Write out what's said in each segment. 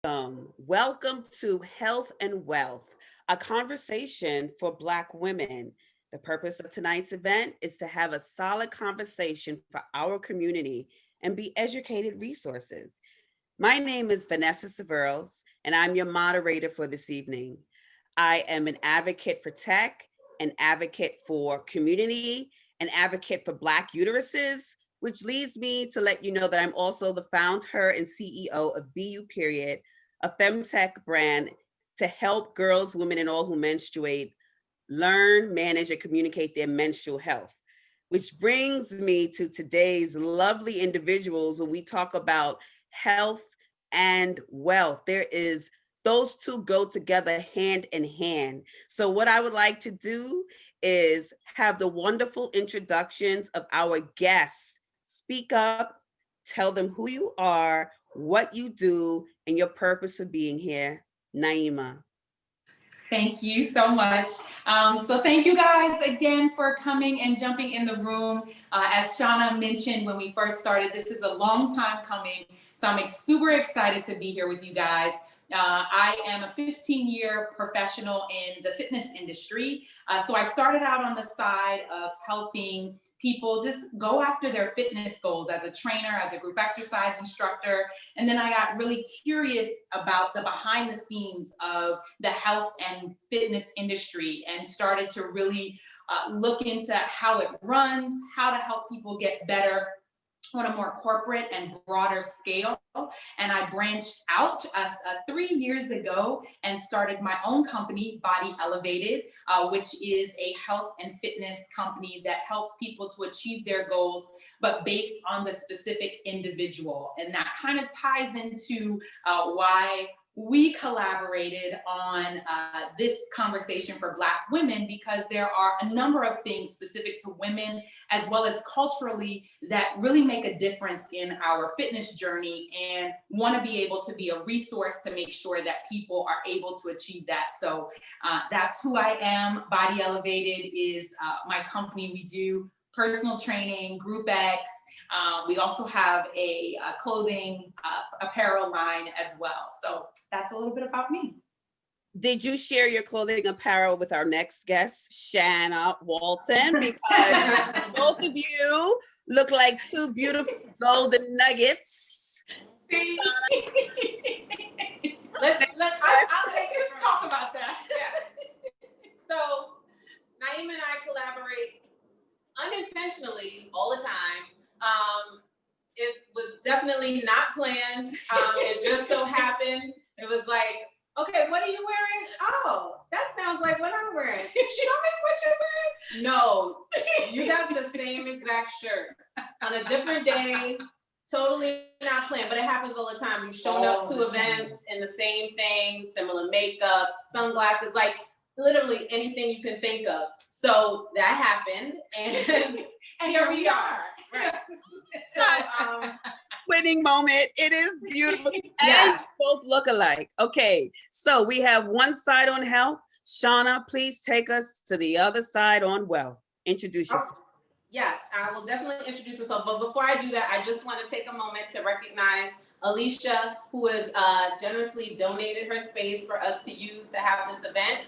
Welcome to Health and Wealth, a conversation for Black women. The purpose of tonight's event is to have a solid conversation for our community and be educated resources. My name is Vanessa Severals, and I'm your moderator for this evening. I am an advocate for tech, an advocate for community, an advocate for Black uteruses, which leads me to let you know that I'm also the founder and CEO of BU Period, a femtech brand to help girls, women, and all who menstruate learn, manage, and communicate their menstrual health. Which brings me to today's lovely individuals when we talk about health and wealth. Those two go together hand in hand. So, what I would like to do is have the wonderful introductions of our guests. Speak up, tell them who you are, what you do, and your purpose for being here. Naeemah. Thank you so much. So thank you guys again for coming and jumping in the room. As Shanah mentioned when we first started, this is a long time coming. So I'm super excited to be here with you guys. I am a 15-year professional in the fitness industry. So I started out on the side of helping people just go after their fitness goals as a trainer, as a group exercise instructor. And then I got really curious about the behind the scenes of the health and fitness industry and started to really look into how it runs, how to help people get better on a more corporate and broader scale. And I branched out 3 years ago and started my own company, BodyElevated, which is a health and fitness company that helps people to achieve their goals, but based on the specific individual. And that kind of ties into why we collaborated on this conversation for Black women, because there are a number of things specific to women as well as culturally that really make a difference in our fitness journey, and want to be able to be a resource to make sure that people are able to achieve that. So that's who I am. BodyElevated is my company. We do personal training, Group X. We also have a clothing apparel line as well. So that's a little bit about me. Did you share your clothing apparel with our next guest, Shanah Walton? Because both of you look like two beautiful golden nuggets. See? let's talk about that. Yeah. So Naeemah and I collaborate unintentionally all the time. It was definitely not planned. It just so happened. It was like, okay, what are you wearing? Oh, that sounds like what I'm wearing. Show me what you're wearing. No, you got the same exact shirt on a different day. Totally not planned, but it happens all the time. We've shown up to events in the same thing, similar makeup, sunglasses, like literally anything you can think of. So that happened, and here we are. Right. So, winning moment. It is beautiful. Yes. And both look alike. Okay, so we have one side on health. Shanah, please take us to the other side on wealth. Introduce yourself. Yes, I will definitely introduce myself. But before I do that, I just want to take a moment to recognize Alicia, who has generously donated her space for us to use to have this event.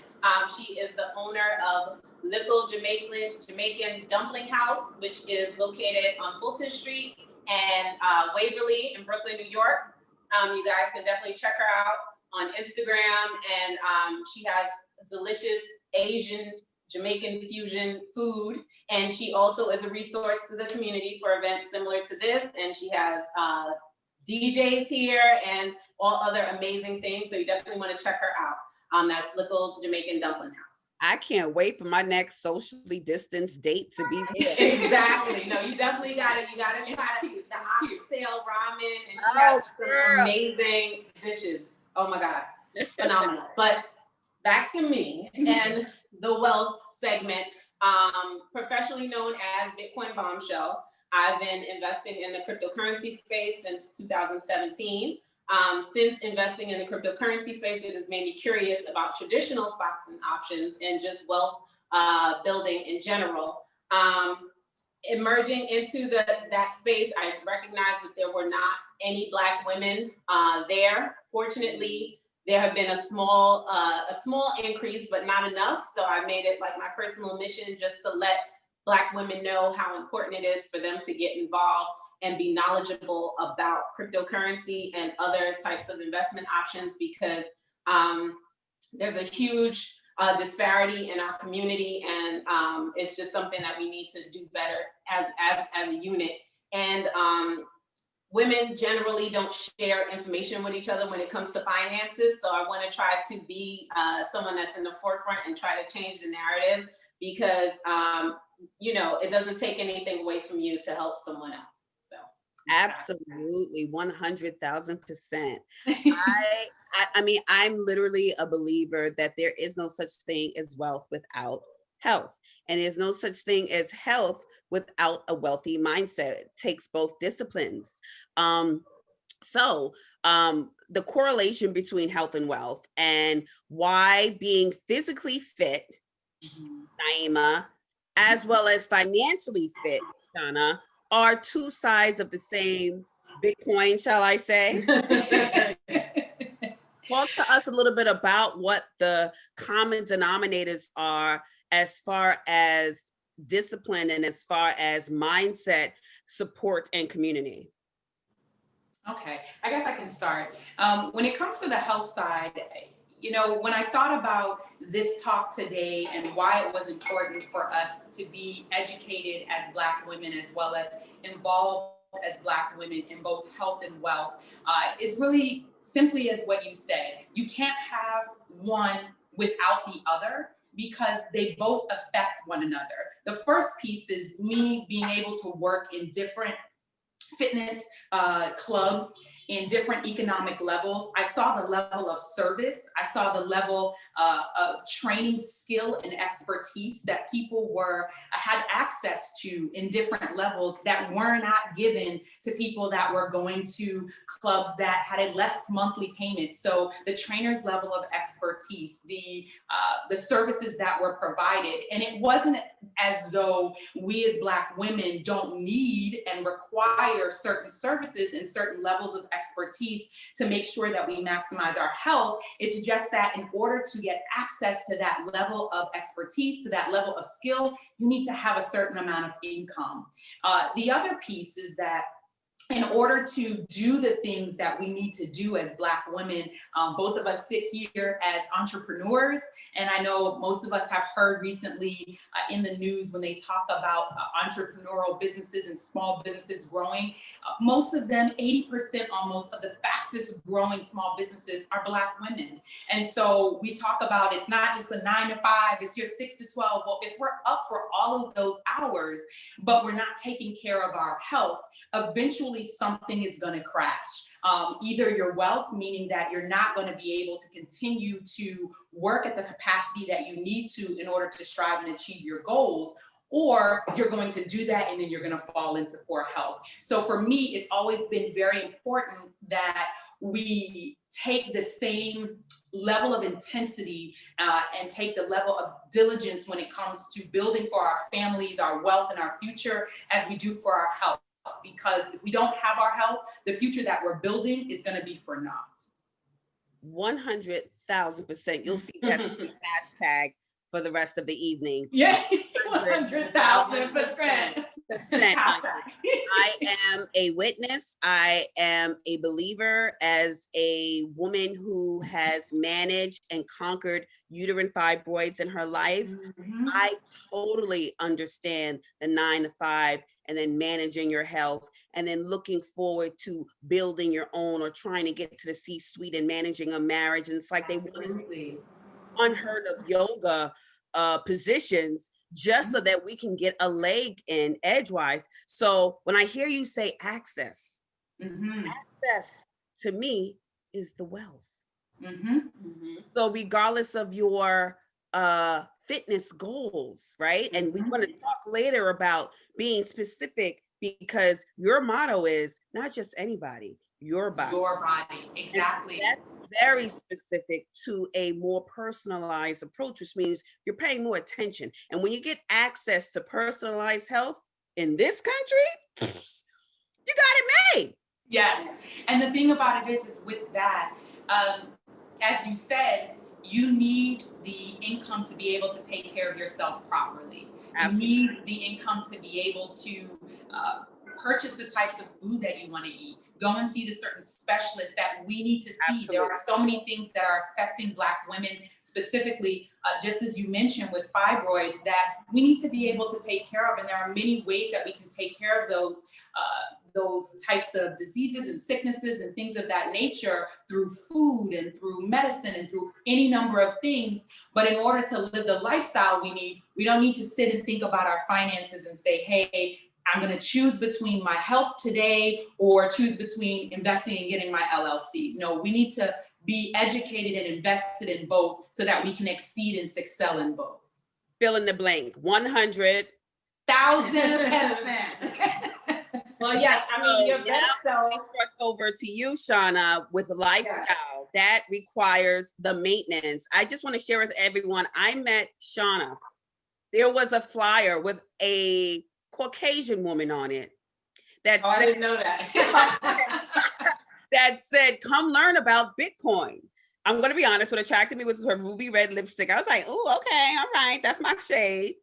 She is the owner of Little Jamaican Dumpling House, which is located on Fulton Street and Waverly in Brooklyn, New York. You guys can definitely check her out on Instagram, and she has delicious Asian Jamaican fusion food, and she also is a resource to the community for events similar to this, and she has DJs here and all other amazing things, so you definitely want to check her out. That's Little Jamaican Dumpling House. I can't wait for my next socially distanced date to be there. Exactly. No, you definitely got it. You got to try the oxtail ramen, and she has some amazing dishes. Oh my God, phenomenal. But back to me and the wealth segment, professionally known as Bitcoin Bombshell. I've been investing in the cryptocurrency space since 2017. Since investing in the cryptocurrency space, it has made me curious about traditional stocks and options and just wealth building in general. emerging into that space, I recognized that there were not any Black women there. Fortunately, there have been a small increase, but not enough. So I made it like my personal mission just to let Black women know how important it is for them to get involved and be knowledgeable about cryptocurrency and other types of investment options, because there's a huge disparity in our community, and it's just something that we need to do better as a unit. And women generally don't share information with each other when it comes to finances. So I want to try to be someone that's in the forefront and try to change the narrative, because it doesn't take anything away from you to help someone else. So absolutely, 100,000%. I mean, I'm literally a believer that there is no such thing as wealth without health, and there's no such thing as health without a wealthy mindset. It takes both disciplines. So the correlation between health and wealth, and why being physically fit, Naeemah, as well as financially fit, Shanah, are two sides of the same Bitcoin, shall I say? Talk to us a little bit about what the common denominators are as far as discipline and as far as mindset, support, and community. Okay, I guess I can start. When it comes to the health side, when I thought about this talk today and why it was important for us to be educated as Black women, as well as involved as Black women in both health and wealth, is really simply as what you said. You can't have one without the other, because they both affect one another. The first piece is me being able to work in different fitness clubs in different economic levels. I saw the level of service. I saw the level of training, skill, and expertise that people had access to in different levels that were not given to people that were going to clubs that had a less monthly payment. So the trainer's level of expertise, the services that were provided, and it wasn't as though we as Black women don't need and require certain services and certain levels of expertise to make sure that we maximize our health. It's just that in order to get access to that level of expertise, to that level of skill, you need to have a certain amount of income. The other piece is that in order to do the things that we need to do as Black women, both of us sit here as entrepreneurs, and I know most of us have heard recently in the news when they talk about entrepreneurial businesses and small businesses growing, most of them, 80% almost of the fastest growing small businesses are Black women. And so we talk about it's not just a 9 to 5, it's your 6 to 12. Well, if we're up for all of those hours, but we're not taking care of our health, eventually something is going to crash. Either your wealth, meaning that you're not going to be able to continue to work at the capacity that you need to in order to strive and achieve your goals, or you're going to do that and then you're going to fall into poor health. So for me, it's always been very important that we take the same level of intensity and take the level of diligence when it comes to building for our families, our wealth, and our future as we do for our health. Because if we don't have our health, the future that we're building is going to be for naught. 100,000%. You'll see that hashtag for the rest of the evening. Yeah, 100,000%. I am a witness. I am a believer as a woman who has managed and conquered uterine fibroids in her life. Mm-hmm. I totally understand the 9 to 5 and then managing your health and then looking forward to building your own or trying to get to the C-suite and managing a marriage. And it's like Absolutely. They want unheard of yoga positions just so that we can get a leg in edgewise. So when I hear you say access, access to me is the wealth. So regardless of your fitness goals, right? And we want to talk later about being specific, because your motto is not just anybody, your body. Your body, exactly. And that's very specific to a more personalized approach, which means you're paying more attention. And when you get access to personalized health, in this country, you got it made. Yes. And the thing about it is with that, as you said, you need the income to be able to take care of yourself properly. Absolutely. You need the income to be able to purchase the types of food that you want to eat. Go and see the certain specialists that we need to see. Absolutely. There are so many things that are affecting Black women, specifically, just as you mentioned with fibroids, that we need to be able to take care of. And there are many ways that we can take care of those types of diseases and sicknesses and things of that nature through food and through medicine and through any number of things. But in order to live the lifestyle we need, we don't need to sit and think about our finances and say, hey, I'm going to choose between my health today or choose between investing and getting my LLC. No, we need to be educated and invested in both so that we can exceed and excel in both. Fill in the blank. 100,000%. Well, yes, I mean, your best self. Cross over to you, Shanah, with lifestyle. That requires the maintenance. I just want to share with everyone, I met Shanah. There was a flyer with a Caucasian woman on it that said, I didn't know that. that said, come learn about Bitcoin. I'm going to be honest, what attracted me was her ruby red lipstick. I was like, oh, okay, all right, that's my shade.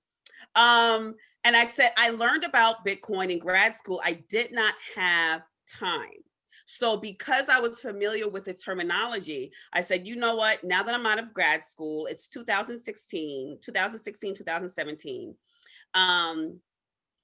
And I said, I learned about Bitcoin in grad school. I did not have time. So because I was familiar with the terminology, I said, you know what, now that I'm out of grad school, it's 2016, 2017.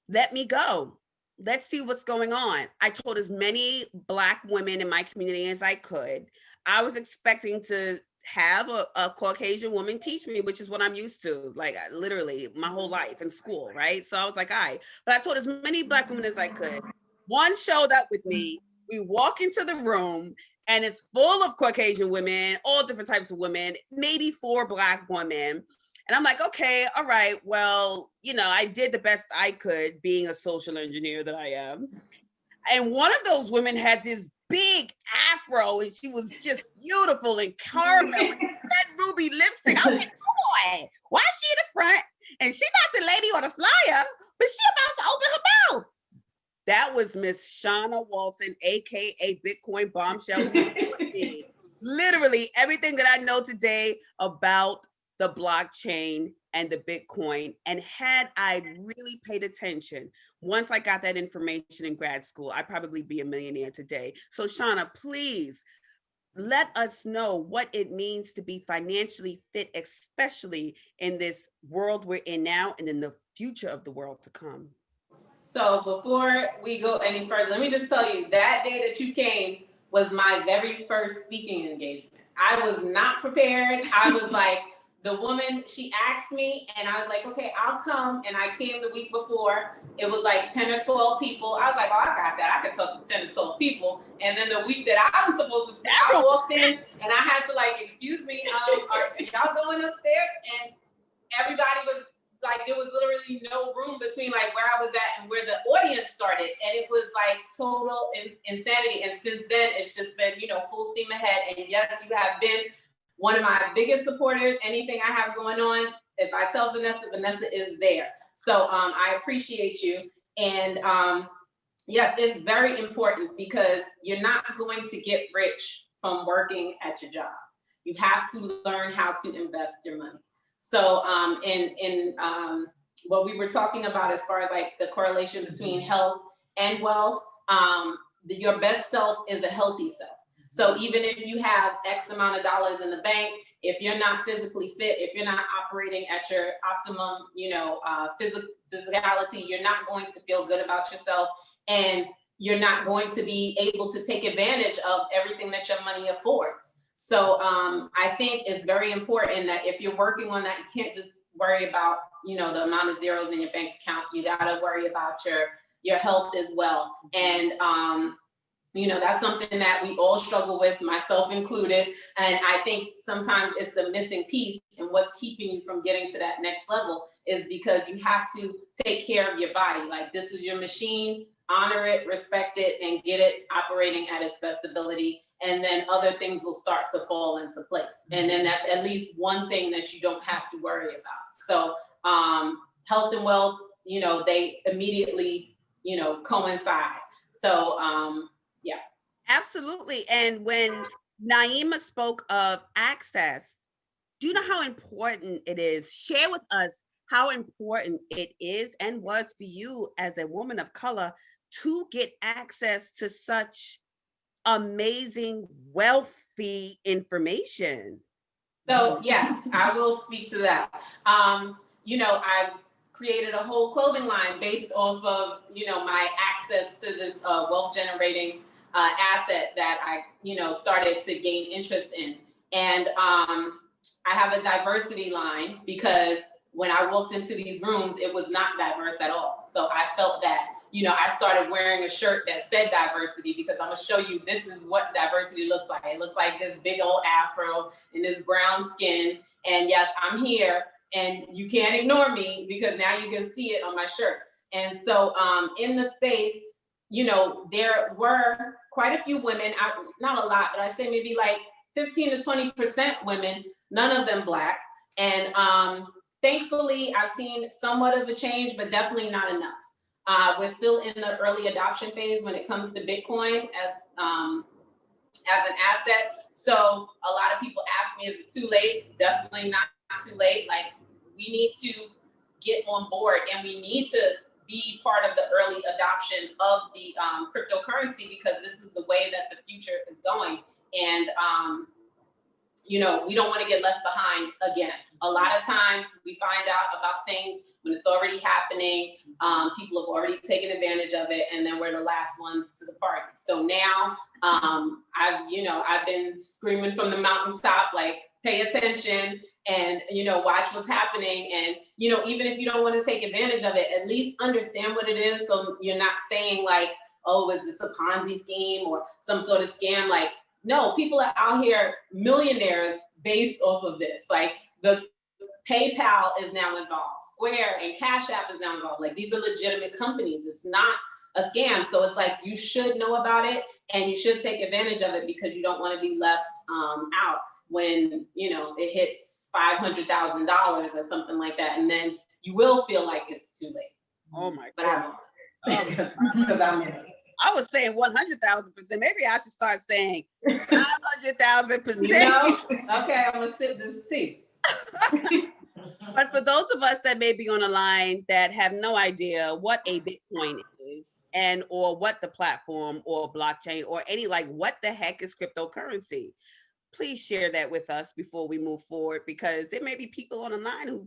Let me go. Let's see what's going on. I told as many Black women in my community as I could. I was expecting to have a Caucasian woman teach me, which is what I'm used to, like literally my whole life in school, right? So I was like, all right. But I told as many Black women as I could. One showed up with me. We walk into the room and it's full of Caucasian women, all different types of women, maybe 4 Black women. And I'm like, okay, all right, well, you know, I did the best I could being a social engineer that I am. And one of those women had this big afro and she was just beautiful and caramel and red ruby lipstick. I was like, oh boy, why is she in the front? And she's not the lady on the flyer, but she about to open her mouth. That was Miss Shanah Walton, AKA Bitcoin Bombshell. Literally everything that I know today about the blockchain and the Bitcoin. And had I really paid attention, once I got that information in grad school, I'd probably be a millionaire today. So Shanah, please let us know what it means to be financially fit, especially in this world we're in now and in the future of the world to come. So before we go any further, let me just tell you, that day that you came was my very first speaking engagement. I was not prepared. I was like, the woman, she asked me and I was like, okay, I'll come. And I came the week before. It was like 10 or 12 people. I was like, oh, I got that. I can talk to 10 or 12 people. And then the week that I'm supposed to speak, I walked in and I had to like, excuse me, are y'all going upstairs? And everybody was like, there was literally no room between like where I was at and where the audience started. And it was like total insanity. And since then, it's just been, you know, full steam ahead. And yes, you have been one of my biggest supporters. Anything I have going on, if I tell Vanessa, Vanessa is there. So I appreciate you. And yes, it's very important because you're not going to get rich from working at your job. You have to learn how to invest your money. So in what we were talking about as far as like the correlation between health and wealth, your best self is a healthy self. So even if you have X amount of dollars in the bank, if you're not physically fit, if you're not operating at your optimum, you know, physicality, you're not going to feel good about yourself, and you're not going to be able to take advantage of everything that your money affords. So I think it's very important that if you're working on that, you can't just worry about, you know, the amount of zeros in your bank account. You got to worry about your health as well. And you know, that's something that we all struggle with, myself included. And I think sometimes it's the missing piece, and what's keeping you from getting to that next level is because you have to take care of your body. Like, this is your machine, honor it, respect it, and get it operating at its best ability. And then other things will start to fall into place. And then that's at least one thing that you don't have to worry about. So health and wealth you know, they immediately, you know, coincide. So, yeah. Absolutely. And when Naeemah spoke of access, do you know how important it is? Share with us how important it is and was for you as a woman of color to get access to such amazing, wealthy information. So yes, I will speak to that. You know, I created a whole clothing line based off of, you know, my access to this wealth generating asset that I, you know, started to gain interest in. And I have a diversity line because when I walked into these rooms, it was not diverse at all. So I felt that, you know, I started wearing a shirt that said diversity because I'm gonna show you this is what diversity looks like. It looks like this big old afro and this brown skin. And yes, I'm here and you can't ignore me because now you can see it on my shirt. And so in the space, you know, there were quite a few women, not a lot, but I say maybe like 15 to 20% women, none of them Black. And thankfully, I've seen somewhat of a change, but definitely not enough. We're still in the early adoption phase when it comes to Bitcoin as an asset. So a lot of people ask me, is it too late? It's definitely not too late. Like, we need to get on board and we need to be part of the early adoption of the cryptocurrency because this is the way that the future is going. And you know, we don't want to get left behind again. A lot of times we find out about things when it's already happening. People have already taken advantage of it, and then we're the last ones to the party. So now I've been screaming from the mountaintop, like, pay attention and, you know, watch what's happening. And, you know, even if you don't want to take advantage of it, at least understand what it is. So you're not saying like, oh, is this a Ponzi scheme or some sort of scam? Like, no, people are out here millionaires based off of this. Like, the PayPal is now involved, Square and Cash App is now involved. Like, these are legitimate companies. It's not a scam. So it's like, you should know about it and you should take advantage of it because you don't want to be left out when, you know, it hits $500,000 or something like that. And then you will feel like it's too late. Oh my But God. I won't because I'm in it. I was saying 100,000%. Maybe I should start saying 500,000%. You know? Okay, I'm gonna sip this tea. But for those of us that may be on a line that have no idea what a Bitcoin is and or what the platform or blockchain or any, like, what the heck is cryptocurrency? Please share that with us before we move forward, because there may be people on the line who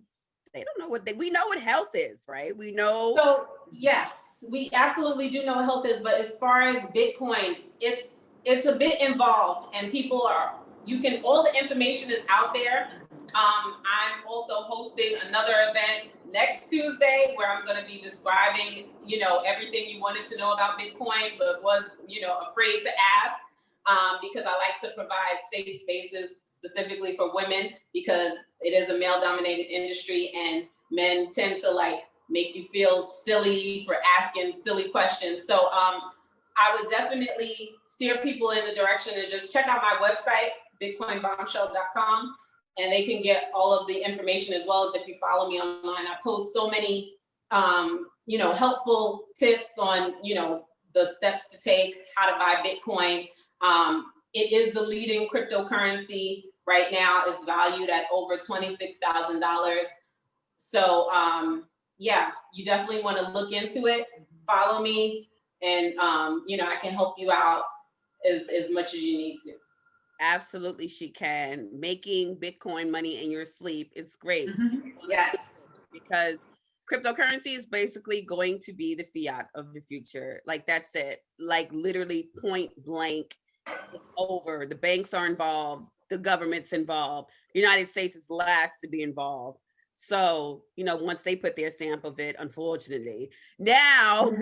they don't know we know what health is, right? We know. So yes, we absolutely do know what health is, but as far as Bitcoin, it's a bit involved, and all the information is out there. I'm also hosting another event next Tuesday where I'm going to be describing, you know, everything you wanted to know about Bitcoin, but was, you know, afraid to ask, because I like to provide safe spaces specifically for women because it is a male-dominated industry and men tend to like make you feel silly for asking silly questions. So I would definitely steer people in the direction and just check out my website, bitcoinbombshell.com, and they can get all of the information as well as if you follow me online. I post so many, you know, helpful tips on, you know, the steps to take, how to buy Bitcoin. It is the leading cryptocurrency right now. It's valued at over $26,000. So yeah, you definitely want to look into it. Follow me, and you know, I can help you out as much as you need to. Absolutely, she can. Making Bitcoin money in your sleep is great. Yes. Because cryptocurrency is basically going to be the fiat of the future. Like, that's it. Like, literally point blank, it's over. The banks are involved. The government's involved. The United States is last to be involved. So, you know, once they put their stamp of it, unfortunately, now,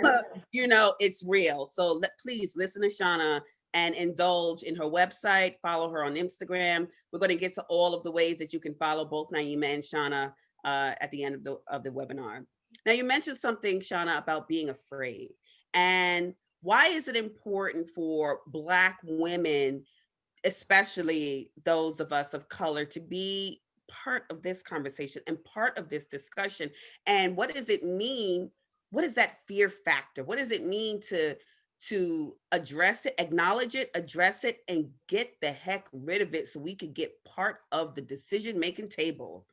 you know, it's real. So please listen to Shanah and indulge in her website, follow her on Instagram. We're going to get to all of the ways that you can follow both Naeemah and Shanah at the end of the webinar. Now, you mentioned something, Shanah, about being afraid. And why is it important for Black women, especially those of us of color, to be part of this conversation and part of this discussion. And what does it mean? What is that fear factor? What does it mean to address it, acknowledge it, address it, and get the heck rid of it so we could get part of the decision-making table?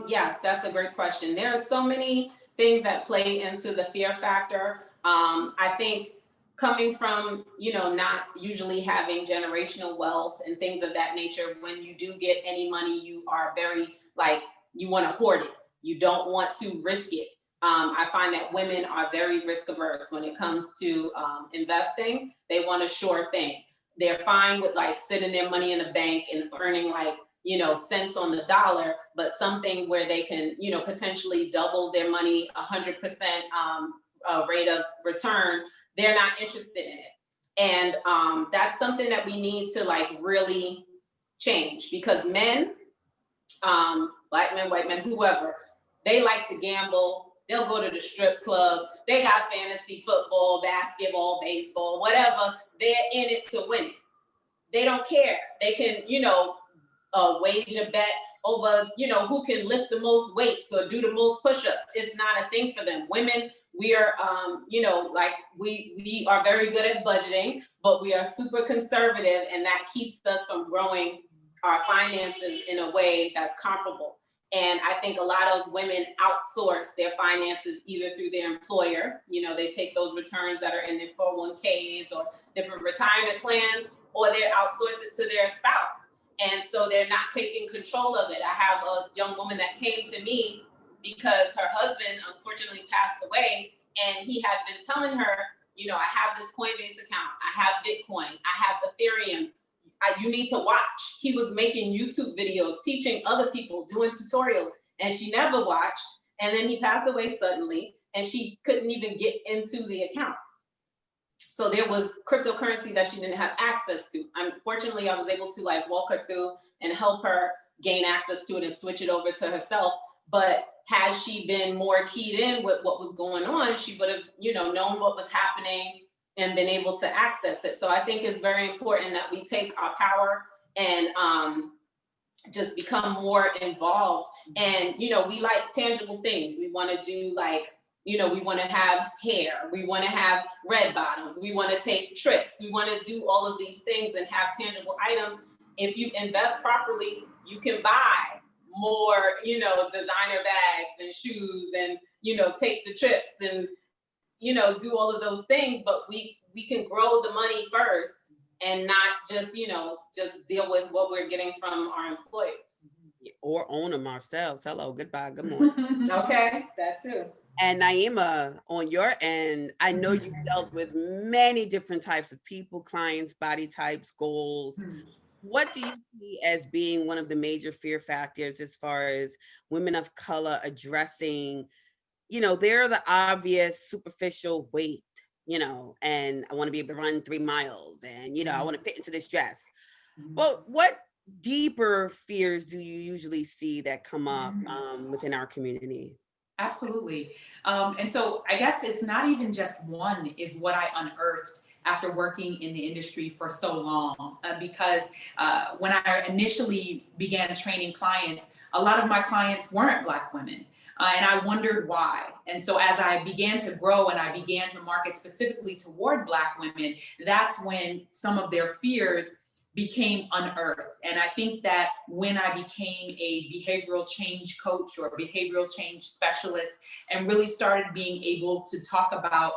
Yes, that's a great question. There are so many things that play into the fear factor. I think coming from, not usually having generational wealth and things of that nature, when you do get any money, you are very you want to hoard it. You don't want to risk it. I find that women are very risk averse when it comes to investing. They want a sure thing. They're fine with sitting their money in a bank and earning cents on the dollar, but something where they can, potentially double their money, 100% rate of return, they're not interested in it. And that's something that we need to really change, because men, black men, white men, whoever, they like to gamble. They'll go to the strip club. They got fantasy football, basketball, baseball, whatever. They're in it to win it. They don't care. They can, wage a bet over, who can lift the most weights or do the most push-ups. It's not a thing for them. Women, we are, we are very good at budgeting, but we are super conservative, and that keeps us from growing our finances in a way that's comparable. And I think a lot of women outsource their finances either through their employer, they take those returns that are in their 401ks or different retirement plans, or they outsource it to their spouse. And so they're not taking control of it. I have a young woman that came to me because her husband unfortunately passed away, and he had been telling her, I have this Coinbase account, I have Bitcoin, I have Ethereum, you need to watch. He was making YouTube videos, teaching other people, doing tutorials, and she never watched. And then he passed away suddenly, and she couldn't even get into the account. So there was cryptocurrency that she didn't have access to. Unfortunately, I was able to walk her through and help her gain access to it and switch it over to herself. But had she been more keyed in with what was going on, she would have, known what was happening and been able to access it. So I think it's very important that we take our power and just become more involved. And, we like tangible things. We want to do we want to have hair. We want to have red bottoms. We want to take trips. We want to do all of these things and have tangible items. If you invest properly, you can buy more, designer bags and shoes and, take the trips and, do all of those things. But we can grow the money first and not just, just deal with what we're getting from our employers. Or own them ourselves. Hello, goodbye, good morning. Okay, that too. And Naeemah, on your end, I know you've dealt with many different types of people, clients, body types, goals. What do you see as being one of the major fear factors as far as women of color addressing, they're the obvious superficial weight, and I want to be able to run 3 miles and, I want to fit into this dress. But what deeper fears do you usually see that come up within our community? Absolutely. And so I guess it's not even just one is what I unearthed after working in the industry for so long, because when I initially began training clients, a lot of my clients weren't Black women. And I wondered why. And so as I began to grow and I began to market specifically toward Black women, that's when some of their fears became unearthed. And I think that when I became a behavioral change coach or behavioral change specialist and really started being able to talk about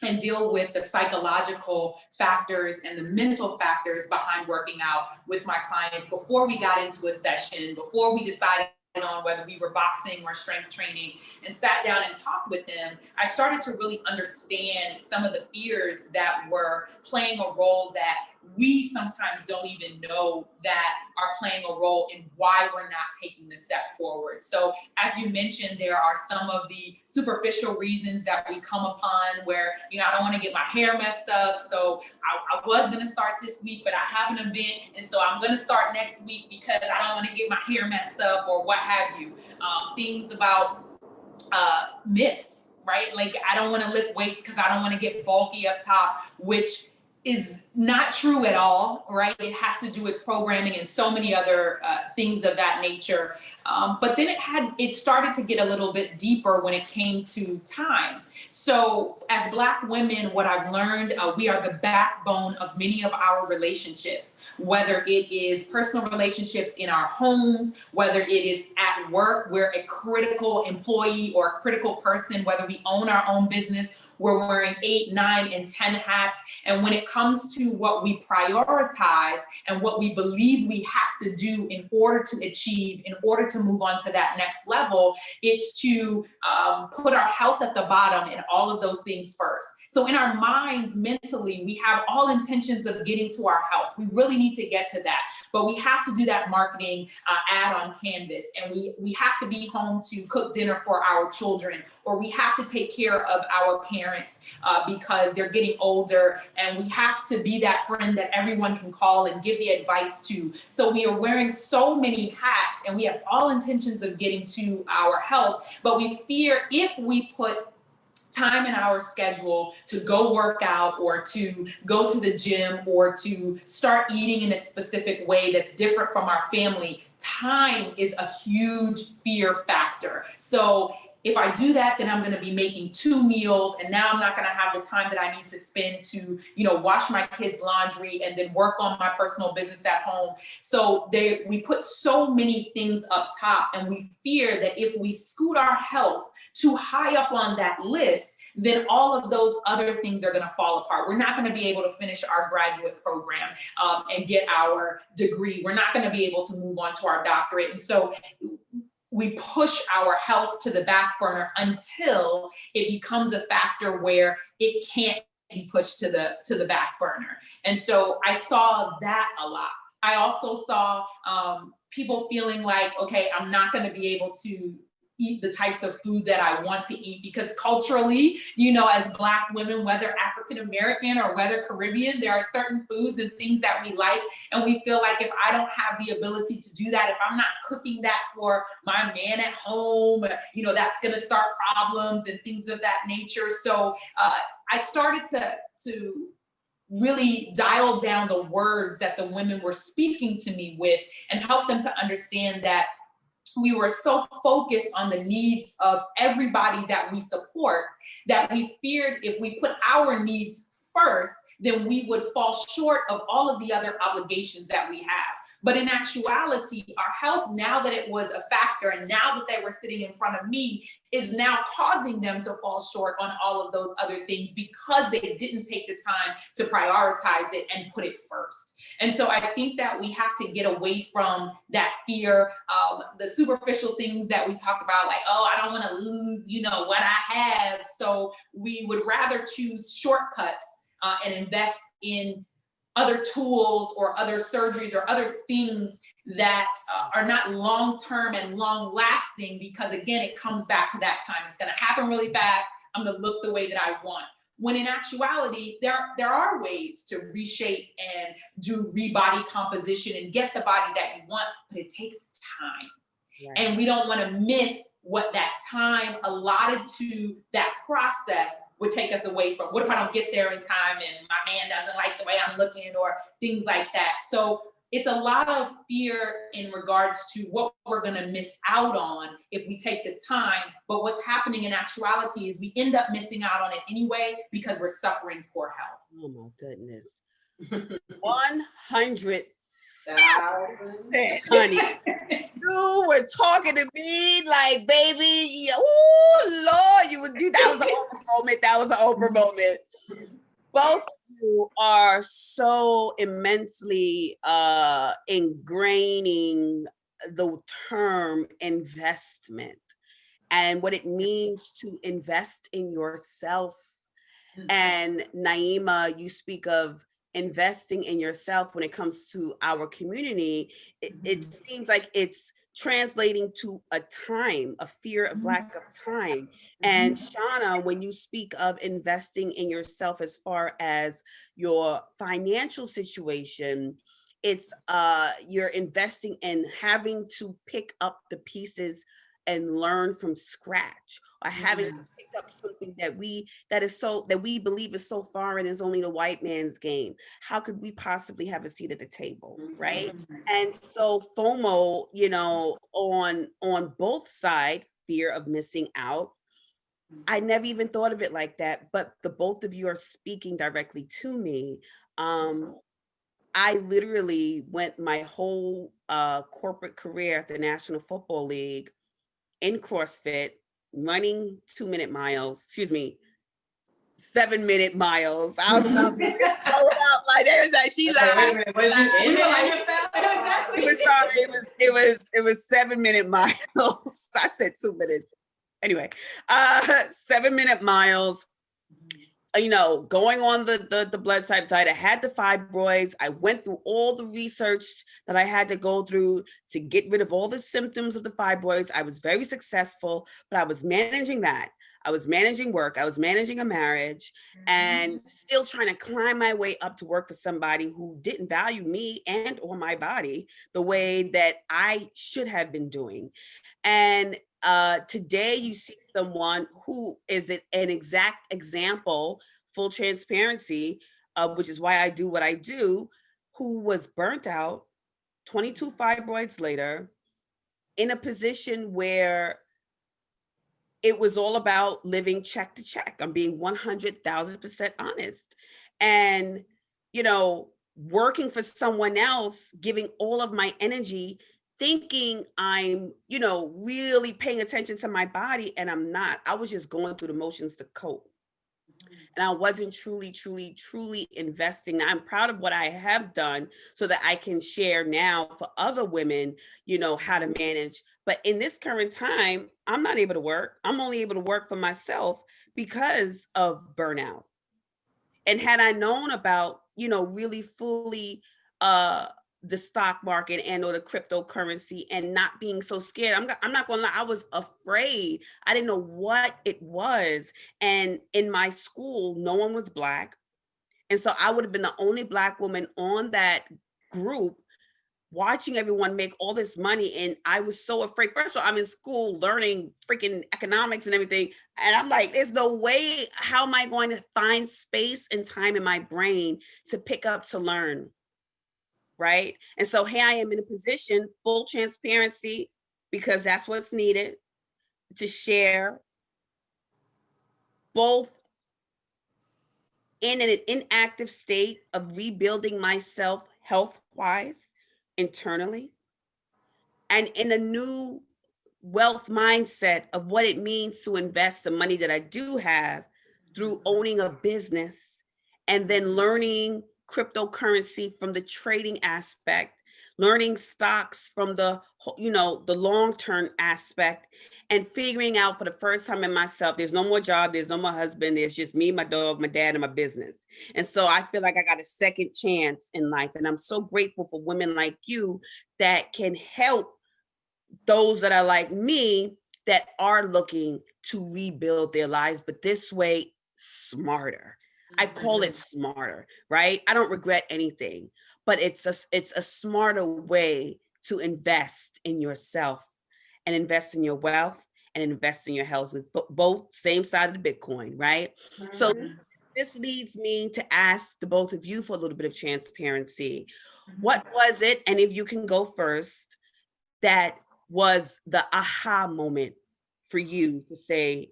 and deal with the psychological factors and the mental factors behind working out with my clients before we got into a session, before we decided on whether we were boxing or strength training, and sat down and talked with them, I started to really understand some of the fears that were playing a role that we sometimes don't even know that are playing a role in why we're not taking the step forward. So as you mentioned, there are some of the superficial reasons that we come upon where, I don't want to get my hair messed up. So I was going to start this week, but I have an event. And so I'm going to start next week because I don't want to get my hair messed up or what have you. Things about myths, right? I don't want to lift weights because I don't want to get bulky up top, which is not true at all, right? It has to do with programming and so many other things of that nature. But then it started to get a little bit deeper when it came to time. So as Black women, what I've learned, we are the backbone of many of our relationships, whether it is personal relationships in our homes, whether it is at work, we're a critical employee or a critical person, whether we own our own business, we're wearing 8, 9, and 10 hats. And when it comes to what we prioritize and what we believe we have to do in order to achieve, in order to move on to that next level, it's to put our health at the bottom and all of those things first. So in our minds, mentally, we have all intentions of getting to our health. We really need to get to that, but we have to do that marketing ad on canvas, and we have to be home to cook dinner for our children, or we have to take care of our parents because they're getting older, and we have to be that friend that everyone can call and give the advice to. So we are wearing so many hats, and we have all intentions of getting to our health, but we fear if we put time in our schedule to go work out or to go to the gym or to start eating in a specific way that's different from our family, time is a huge fear factor. So if I do that, then I'm going to be making 2 meals, and now I'm not going to have the time that I need to spend to, wash my kids' laundry and then work on my personal business at home. So we put so many things up top, and we fear that if we scoot our health too high up on that list, then all of those other things are going to fall apart. We're not going to be able to finish our graduate program and get our degree. We're not going to be able to move on to our doctorate. And so we push our health to the back burner until it becomes a factor where it can't be pushed to the back burner. And so I saw that a lot. I also saw people feeling like, okay, I'm not going to be able to eat the types of food that I want to eat because culturally, as Black women, whether African American or whether Caribbean, there are certain foods and things that we like. And we feel like if I don't have the ability to do that, if I'm not cooking that for my man at home, that's going to start problems and things of that nature. So I started to really dial down the words that the women were speaking to me with and help them to understand that we were so focused on the needs of everybody that we support that we feared if we put our needs first, then we would fall short of all of the other obligations that we have. But in actuality, our health, now that it was a factor and now that they were sitting in front of me, is now causing them to fall short on all of those other things because they didn't take the time to prioritize it and put it first. And so I think that we have to get away from that fear, the superficial things that we talk about, like, oh, I don't want to lose, what I have. So we would rather choose shortcuts and invest in other tools or other surgeries or other things that are not long-term and long-lasting, because again, it comes back to that time. It's going to happen really fast. I'm going to look the way that I want. When in actuality, there are ways to reshape and do rebody composition and get the body that you want, but it takes time. Right. And we don't want to miss what that time allotted to that process would take us away from. What if I don't get there in time and my man doesn't like the way I'm looking or things like that? So it's a lot of fear in regards to what we're going to miss out on if we take the time. But what's happening in actuality is we end up missing out on it anyway because we're suffering poor health. Oh my goodness. 100,000, honey. You were talking to me like, baby, oh Lord, that was an Oprah moment. That was an Oprah moment. Both of you are so immensely ingraining the term investment and what it means to invest in yourself. Mm-hmm. And Naeemah, you speak of investing in yourself when it comes to our community. It seems like it's translating to a fear of lack of time. And Shanah, when you speak of investing in yourself as far as your financial situation, it's you're investing in having to pick up the pieces and learn from scratch, or having to pick up something that we believe is so foreign, is only the white man's game. How could we possibly have a seat at the table, right? And so FOMO, on both sides, fear of missing out. I never even thought of it like that, but the both of you are speaking directly to me. I literally went my whole corporate career at the National Football League in CrossFit, running 2-minute miles, 7-minute miles. I was about to get blown up like there's like she lied. We were like, exactly. It was 7-minute miles. I said 2 minutes. Anyway, 7-minute miles. Going on the blood type diet. I had the fibroids. I went through all the research that I had to go through to get rid of all the symptoms of the fibroids. I was very successful, but I was managing that. I was managing work. I was managing a marriage, and still trying to climb my way up to work for somebody who didn't value me and or my body the way that I should have been doing. And today you see someone who is an exact example, full transparency, which is why I do what I do, who was burnt out, 22 fibroids later, in a position where it was all about living check to check. I'm being 100,000% honest. And, working for someone else, giving all of my energy, thinking I'm, really paying attention to my body, and I'm not. I was just going through the motions to cope. And I wasn't truly investing. I'm proud of what I have done so that I can share now for other women, how to manage. But in this current time, I'm not able to work. I'm only able to work for myself because of burnout. And had I known about, really fully the stock market and or the cryptocurrency and not being so scared, I'm not gonna lie, I was afraid. I didn't know what it was. And in my school, no one was Black. And so I would have been the only Black woman on that group, watching everyone make all this money. And I was so afraid. First of all, I'm in school learning freaking economics and everything. And I'm like, there's no way, how am I going to find space and time in my brain to pick up to learn? Right. And so here I am in a position, full transparency, because that's what's needed, to share both in an inactive state of rebuilding myself health-wise internally, and in a new wealth mindset of what it means to invest the money that I do have through owning a business, and then learning cryptocurrency from the trading aspect, learning stocks from the long-term aspect, and figuring out for the first time in myself, there's no more job, there's no more husband, there's just me, my dog, my dad, and my business. And so I feel like I got a second chance in life. And I'm so grateful for women like you that can help those that are like me, that are looking to rebuild their lives, but this way, smarter. I call it smarter, right? I don't regret anything, but it's a smarter way to invest in yourself and invest in your wealth and invest in your health, with both same side of the Bitcoin, right? So this leads me to ask the both of you for a little bit of transparency. What was it, and if you can go first, that was the aha moment for you to say,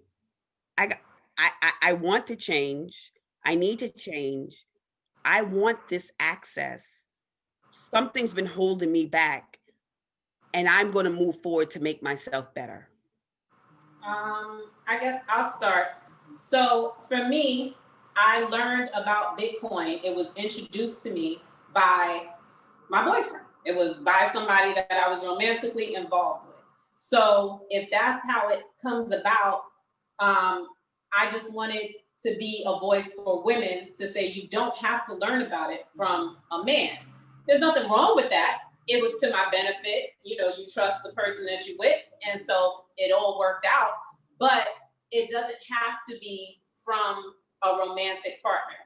I want to change. I need to change. I want this access. Something's been holding me back, and I'm going to move forward to make myself better. I guess I'll start. So for me, I learned about Bitcoin. It was introduced to me by my boyfriend. It was by somebody that I was romantically involved with. So if that's how it comes about, I just wanted to be a voice for women to say, you don't have to learn about it from a man. There's nothing wrong with that. It was to my benefit. You trust the person that you're with. And so it all worked out. But it doesn't have to be from a romantic partner.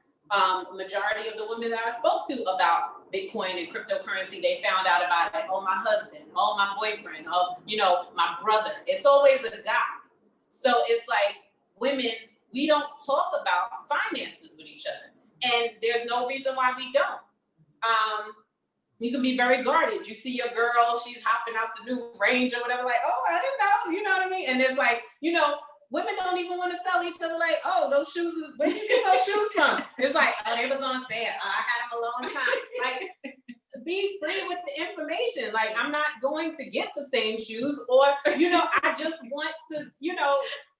Majority of the women that I spoke to about Bitcoin and cryptocurrency, they found out about it. Oh, my husband, oh, my boyfriend, oh, my brother. It's always a guy. So it's like women, we don't talk about finances with each other. And there's no reason why we don't. You can be very guarded. You see your girl, she's hopping out the new Range or whatever, like, oh, I didn't know, you know what I mean? And it's like, women don't even want to tell each other, like, oh, those shoes, where did you get those shoes from? It's like, oh, they was on sale. I had them a long time. Like, be free with the information. Like, I'm not going to get the same shoes, or, I just want to,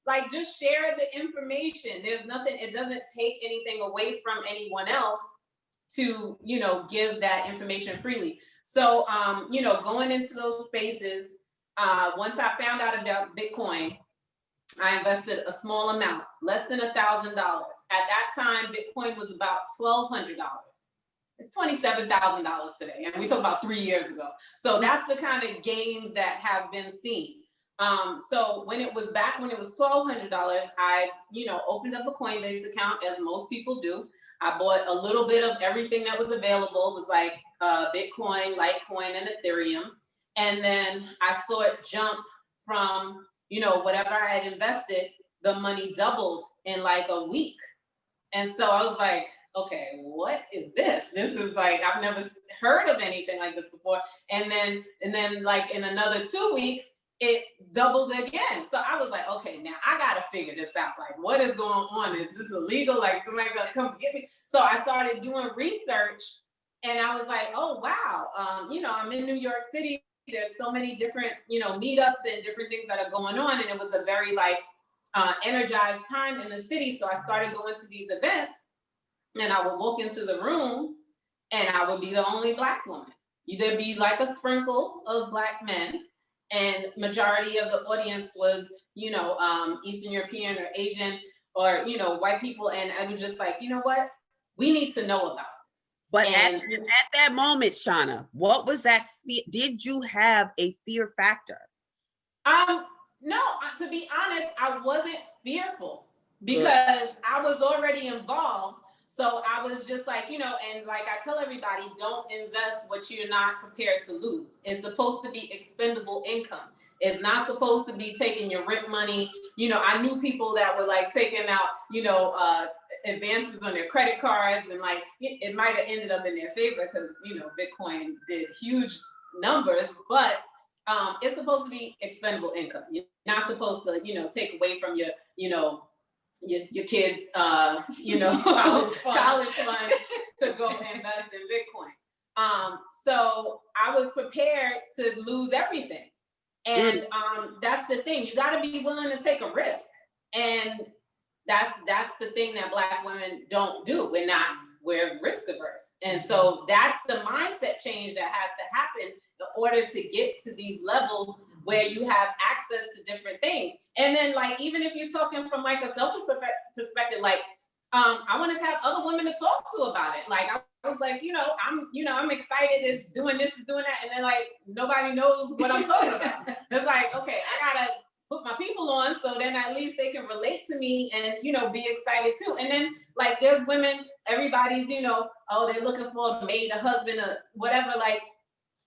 like, just share the information. There's nothing, it doesn't take anything away from anyone else to, give that information freely. So, going into those spaces, once I found out about Bitcoin, I invested a small amount, less than $1,000. At that time, Bitcoin was about $1,200. It's $27,000 today, and we talk about 3 years ago. So that's the kind of gains that have been seen. So when it was $1,200, I, opened up a Coinbase account, as most people do. I bought a little bit of everything that was available. It was like Bitcoin, Litecoin, and Ethereum. And then I saw it jump from, whatever I had invested, the money doubled in like a week. And so I was like, okay, what is this? This is like, I've never heard of anything like this before. And then like in another 2 weeks, it doubled again. So I was like, okay, now I gotta figure this out. Like, what is going on? Is this illegal? Like, somebody gonna come get me? So I started doing research, and I was like, oh wow, I'm in New York City. There's so many different, meetups and different things that are going on, and it was a very like energized time in the city. So I started going to these events, and I would walk into the room, and I would be the only Black woman. There'd be like a sprinkle of Black men. And majority of the audience was, Eastern European or Asian or, white people. And I was just like, you know what? We need to know about this. But at that moment, Shanah, what was that? Did you have a fear factor? No, to be honest, I wasn't fearful because I was already involved. So I was just like, and like I tell everybody, don't invest what you're not prepared to lose. It's supposed to be expendable income. It's not supposed to be taking your rent money. I knew people that were like taking out, advances on their credit cards, and like it might have ended up in their favor because, Bitcoin did huge numbers, but it's supposed to be expendable income. You're not supposed to, take away from your, your kids, college fund to go invest in Bitcoin. So I was prepared to lose everything. And that's the thing. You got to be willing to take a risk. And that's the thing that Black women don't do. We're risk averse. And so that's the mindset change that has to happen in order to get to these levels where you have access to different things. And then like, even if you're talking from like a selfish perspective, like, I wanted to have other women to talk to about it. Like, I was like, I'm excited. It's doing this, it's doing that. And then like, nobody knows what I'm talking about. It's like, okay, I gotta put my people on so then at least they can relate to me and, be excited too. And then like, there's women, everybody's, oh, they're looking for a maid, a husband, or whatever. Like,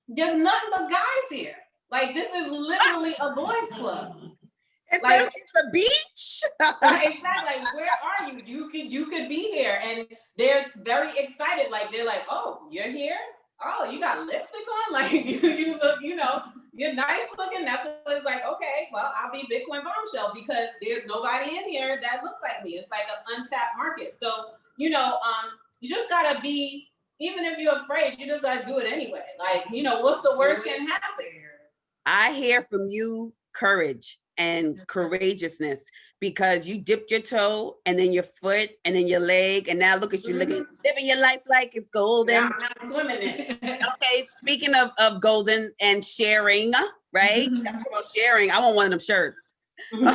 there's nothing but guys here. Like, this is literally a boys club. It says it's a beach. Exactly. Like, where are you? You could be here. And they're very excited. Like, they're like, oh, you're here? Oh, you got lipstick on? Like, you look, you're nice looking. That's what it's like, okay, well, I'll be Bitcoin bombshell because there's nobody in here that looks like me. It's like an untapped market. So, you just gotta be, even if you're afraid, you just gotta do it anyway. Like, what's the worst can happen? I hear from you courage and courageousness, because you dipped your toe and then your foot and then your leg, and now look at you living your life like it's golden. Yeah, I'm not swimming in. Okay, speaking of golden and sharing, right? I'm talking about sharing. I want one of them shirts. And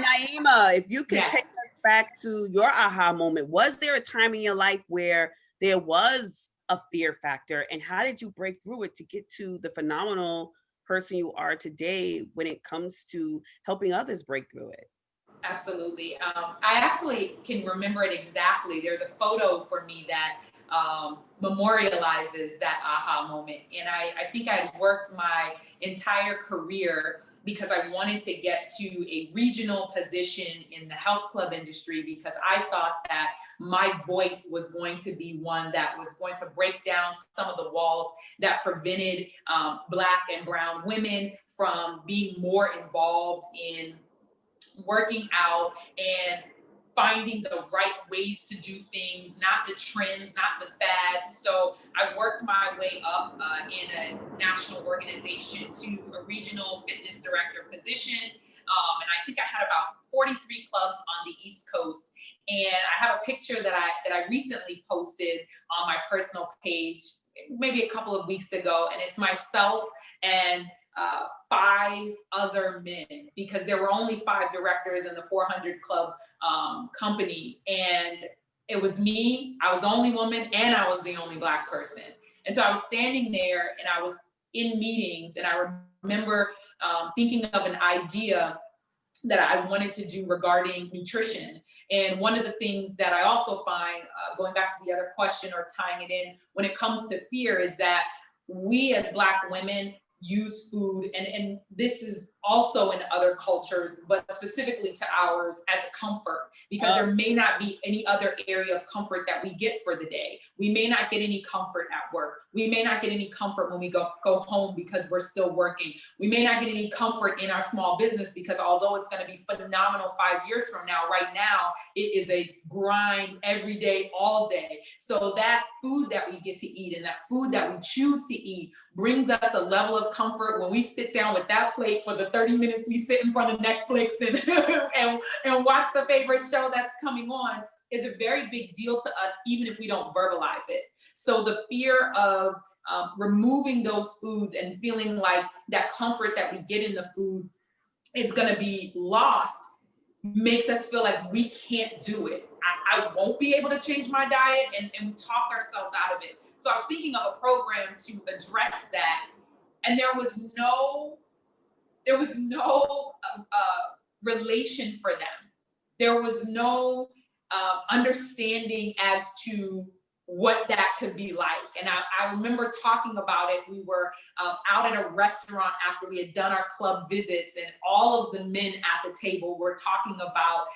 Naeemah, if you could take us back to your aha moment, was there a time in your life where there was a fear factor, and how did you break through it to get to the phenomenal person you are today when it comes to helping others break through it? Absolutely. I actually can remember it exactly. There's a photo for me that memorializes that aha moment. And I think I worked my entire career because I wanted to get to a regional position in the health club industry, because I thought that my voice was going to be one that was going to break down some of the walls that prevented Black and brown women from being more involved in working out and finding the right ways to do things, not the trends, not the fads. So I worked my way up in a national organization to a regional fitness director position. And I think I had about 43 clubs on the East Coast. And I have a picture that I recently posted on my personal page, maybe a couple of weeks ago, and it's myself and 5 other men, because there were only 5 directors in the 400 club company, and it was me. I was the only woman, and I was the only Black person. And so I was standing there, and I was in meetings, and I remember thinking of an idea that I wanted to do regarding nutrition. And one of the things that I also find, going back to the other question or tying it in, when it comes to fear, is that we as Black women use food, and this is also in other cultures, but specifically to ours, as a comfort, because there may not be any other area of comfort that we get for the day. We may not get any comfort at work. We may not get any comfort when we go home because we're still working. We may not get any comfort in our small business, because although it's going to be phenomenal 5 years from now, right now it is a grind every day, all day. So that food that we get to eat and that food that we choose to eat brings us a level of comfort when we sit down with that plate for the 30 minutes we sit in front of Netflix and watch the favorite show that's coming on, is a very big deal to us, even if we don't verbalize it. So the fear of removing those foods and feeling like that comfort that we get in the food is going to be lost makes us feel like we can't do it. I won't be able to change my diet, and we talk ourselves out of it. So I was thinking of a program to address that, and there was no relation for them. There was no understanding as to what that could be like. And I remember talking about it. We were out at a restaurant after we had done our club visits, and all of the men at the table were talking about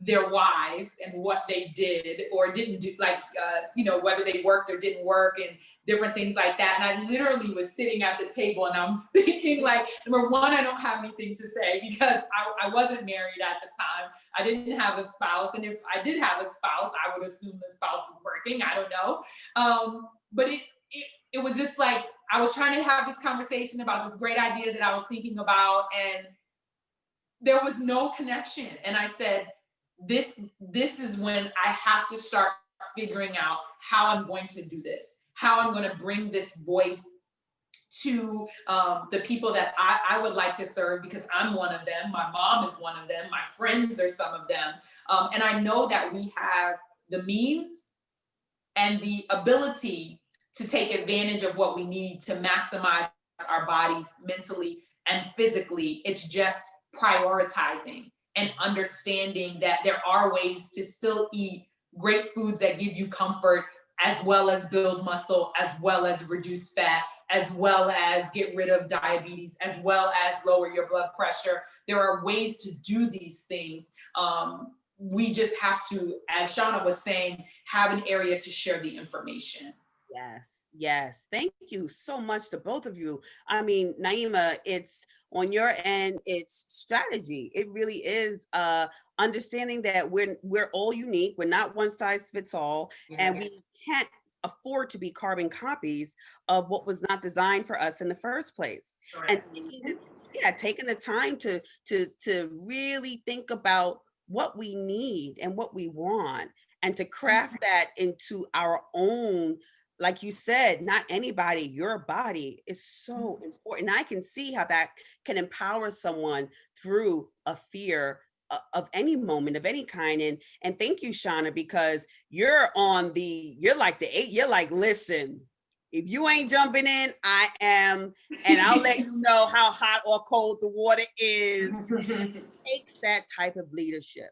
their wives and what they did or didn't do, like, whether they worked or didn't work and different things like that. And I literally was sitting at the table, and I'm thinking, like, number one, I don't have anything to say because I wasn't married at the time. I didn't have a spouse. And if I did have a spouse, I would assume the spouse was working. I don't know. But it was just like, I was trying to have this conversation about this great idea that I was thinking about, and there was no connection. And I said, this is when I have to start figuring out how I'm going to do this, how I'm going to bring this voice to the people that I would like to serve, because I'm one of them. My mom is one of them. My friends are some of them. And I know that we have the means and the ability to take advantage of what we need to maximize our bodies mentally and physically. It's just prioritizing and understanding that there are ways to still eat great foods that give you comfort, as well as build muscle, as well as reduce fat, as well as get rid of diabetes, as well as lower your blood pressure. There are ways to do these things. We just have to, as Shanah was saying, have an area to share the information. Yes. Thank you so much to both of you. I mean, Naeemah, it's on your end, it's strategy. It really is understanding that we're all unique. We're not one size fits all, and we can't afford to be carbon copies of what was not designed for us in the first place. Correct. And taking the time to really think about what we need and what we want, and to craft that into our own. Like you said, not anybody, your body is so important. I can see how that can empower someone through a fear of any moment, of any kind. And thank you, Shanah, because you're like, listen, if you ain't jumping in, I am, and I'll let you know how hot or cold the water is. It takes that type of leadership,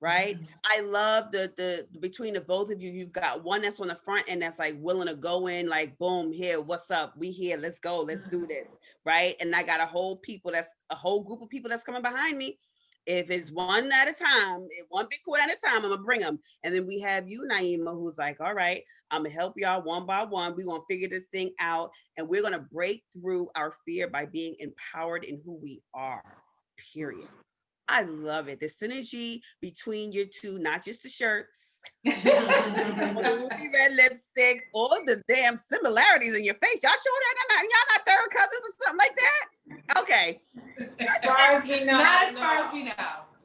right? I love the between the both of you, you've got one that's on the front end that's like willing to go in, like, boom, here, what's up? We here, let's go, let's do this, right? And I got a whole group of people that's coming behind me. If it's one at a time, one Bitcoin at a time, I'm gonna bring them. And then we have you, Naeemah, who's like, all right, I'm gonna help y'all one by one. We're gonna figure this thing out, and we're gonna break through our fear by being empowered in who we are, period. I love it. The synergy between your two, not just the shirts, or the ruby red lipsticks, or the damn similarities in your face. Y'all sure that y'all not third cousins or something like that? Okay. As far as we know. Not as far as we know.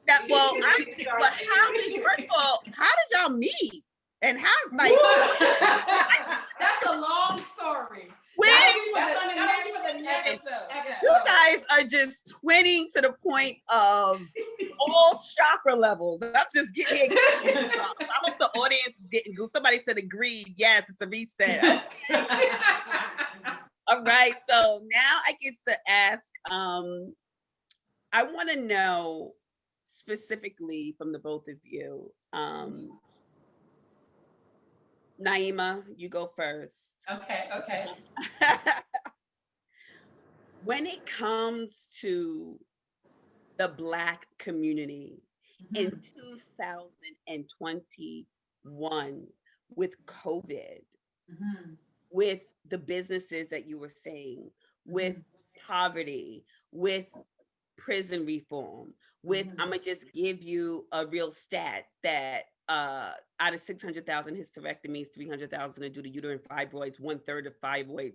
But how did y'all meet? And how, like, that's a long story. You guys are just twinning to the point of all chakra levels. I'm just getting here. I hope the audience is getting good. Somebody said agreed. Yes, it's a reset. Okay. All right. So now I get to ask, I want to know specifically from the both of you. Naeemah, you go first. Okay. When it comes to the Black community in 2021 with COVID, with the businesses that you were saying, with poverty, with prison reform, with, I'm gonna just give you a real stat that out of 600,000 hysterectomies, 300,000 are due to uterine fibroids, 1/3 of fibroid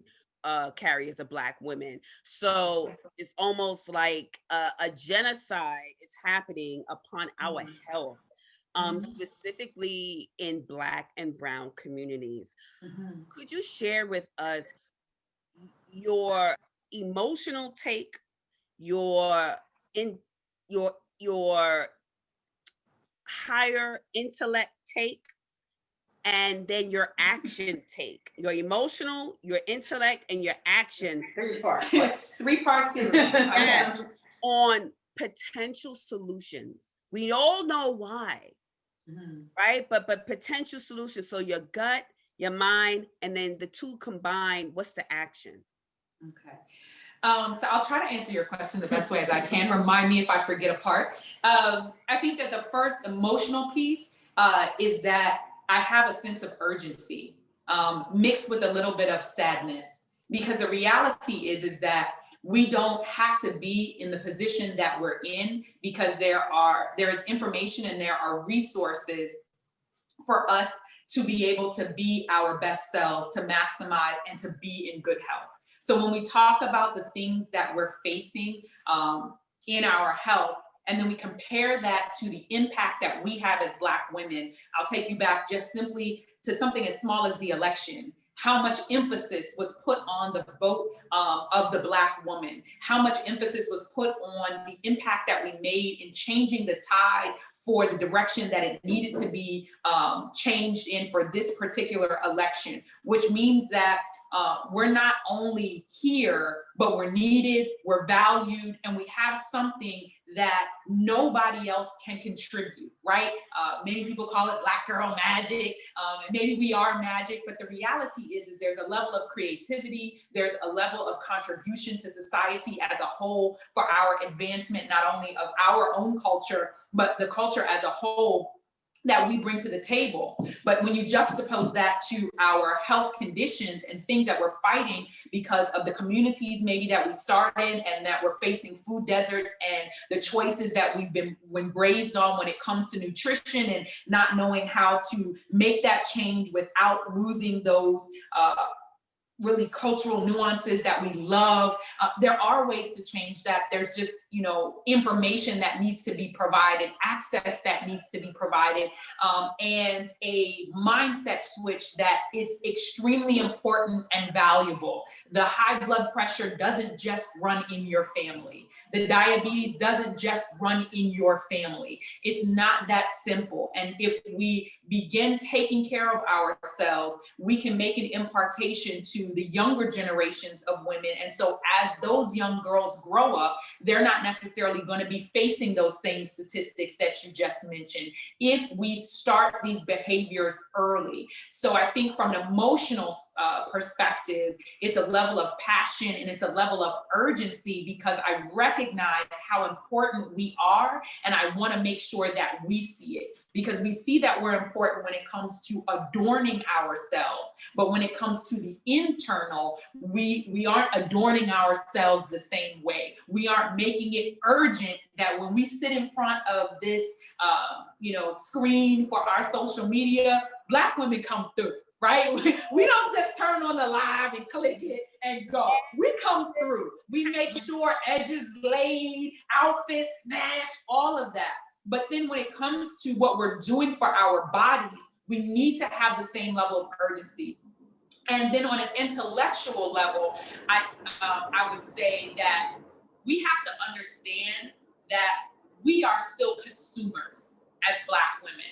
carriers are Black women. So it's almost like a genocide is happening upon our health, specifically in Black and Brown communities. Could you share with us your emotional take, your higher intellect take, and then your action take? Your emotional, your intellect, and your action. 3 parts. 3 parts series. On potential solutions. We all know why, right? But potential solutions. So your gut, your mind, and then the two combined, what's the action? Okay. So I'll try to answer your question the best way as I can. Remind me if I forget a part. I think that the first emotional piece is that I have a sense of urgency mixed with a little bit of sadness, because the reality is that we don't have to be in the position that we're in, because there is information and there are resources for us to be able to be our best selves, to maximize and to be in good health. So when we talk about the things that we're facing in our health, and then we compare that to the impact that we have as Black women, I'll take you back just simply to something as small as the election. How much emphasis was put on the vote of the Black woman? How much emphasis was put on the impact that we made in changing the tide for the direction that it needed to be changed in for this particular election, which means that we're not only here, but we're needed, we're valued, and we have something that nobody else can contribute, right? Many people call it Black girl magic, and maybe we are magic, but the reality is there's a level of creativity, there's a level of contribution to society as a whole for our advancement, not only of our own culture, but the culture as a whole that we bring to the table. But when you juxtapose that to our health conditions and things that we're fighting because of the communities maybe that we started and that we're facing food deserts, and the choices that we've been raised on when it comes to nutrition, and not knowing how to make that change without losing those really cultural nuances that we love. There are ways to change that. There's just, information that needs to be provided, access that needs to be provided, and a mindset switch that it's extremely important and valuable. The high blood pressure doesn't just run in your family. The diabetes doesn't just run in your family. It's not that simple. And if we begin taking care of ourselves, we can make an impartation to the younger generations of women. And so as those young girls grow up, they're not not necessarily going to be facing those same statistics that you just mentioned if we start these behaviors early. So I think from an emotional perspective, it's a level of passion and it's a level of urgency, because I recognize how important we are, and I want to make sure that we see it, because we see that we're important when it comes to adorning ourselves, but when it comes to the internal, we aren't adorning ourselves the same way. We aren't making it urgent that when we sit in front of this screen for our social media, Black women come through, right? We don't just turn on the live and click it and go. We come through. We make sure edges laid, outfits snatched, all of that. But then when it comes to what we're doing for our bodies, we need to have the same level of urgency. And then on an intellectual level, I would say that we have to understand that we are still consumers as Black women,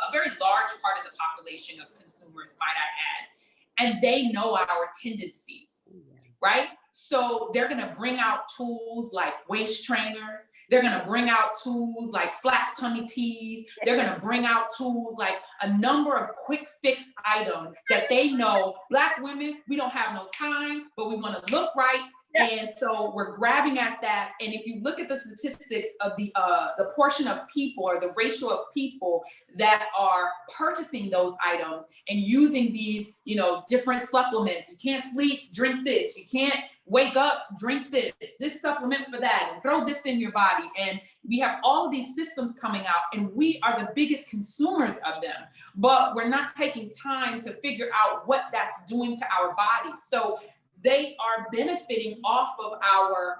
a very large part of the population of consumers, might I add, and they know our tendencies, right? So they're gonna bring out tools like waist trainers. They're gonna bring out tools like flat tummy tees. They're gonna bring out tools like a number of quick fix items that they know Black women, we don't have no time, but we wanna look right. And so we're grabbing at that. And if you look at the statistics of the portion of people, or the ratio of people that are purchasing those items and using these, different supplements, you can't sleep, drink this, you can't wake up, drink this supplement for that, and throw this in your body. And we have all of these systems coming out, and we are the biggest consumers of them, but we're not taking time to figure out what that's doing to our bodies. So they are benefiting off of our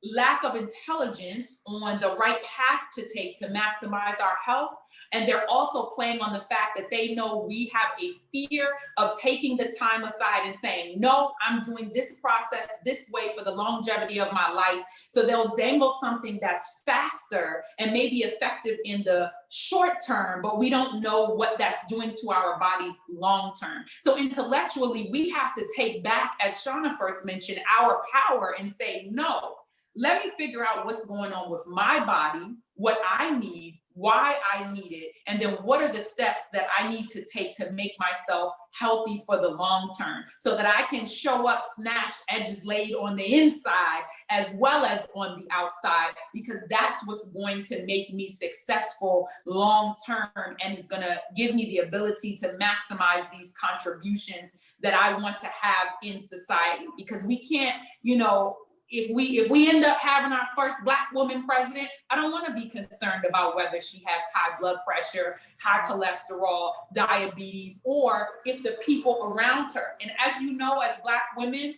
lack of intelligence on the right path to take to maximize our health. And they're also playing on the fact that they know we have a fear of taking the time aside and saying, no, I'm doing this process this way for the longevity of my life. So they'll dangle something that's faster and maybe effective in the short term, but we don't know what that's doing to our bodies long term. So intellectually, we have to take back, as Shanah first mentioned, our power and say, no, let me figure out what's going on with my body, what I need, why I need it, and then what are the steps that I need to take to make myself healthy for the long term, so that I can show up snatched, edges laid on the inside as well as on the outside, because that's what's going to make me successful long term, and is going to give me the ability to maximize these contributions that I want to have in society. Because we can't, if we end up having our first Black woman president, I don't want to be concerned about whether she has high blood pressure, high cholesterol, diabetes, or if the people around her. And as you know, as Black women,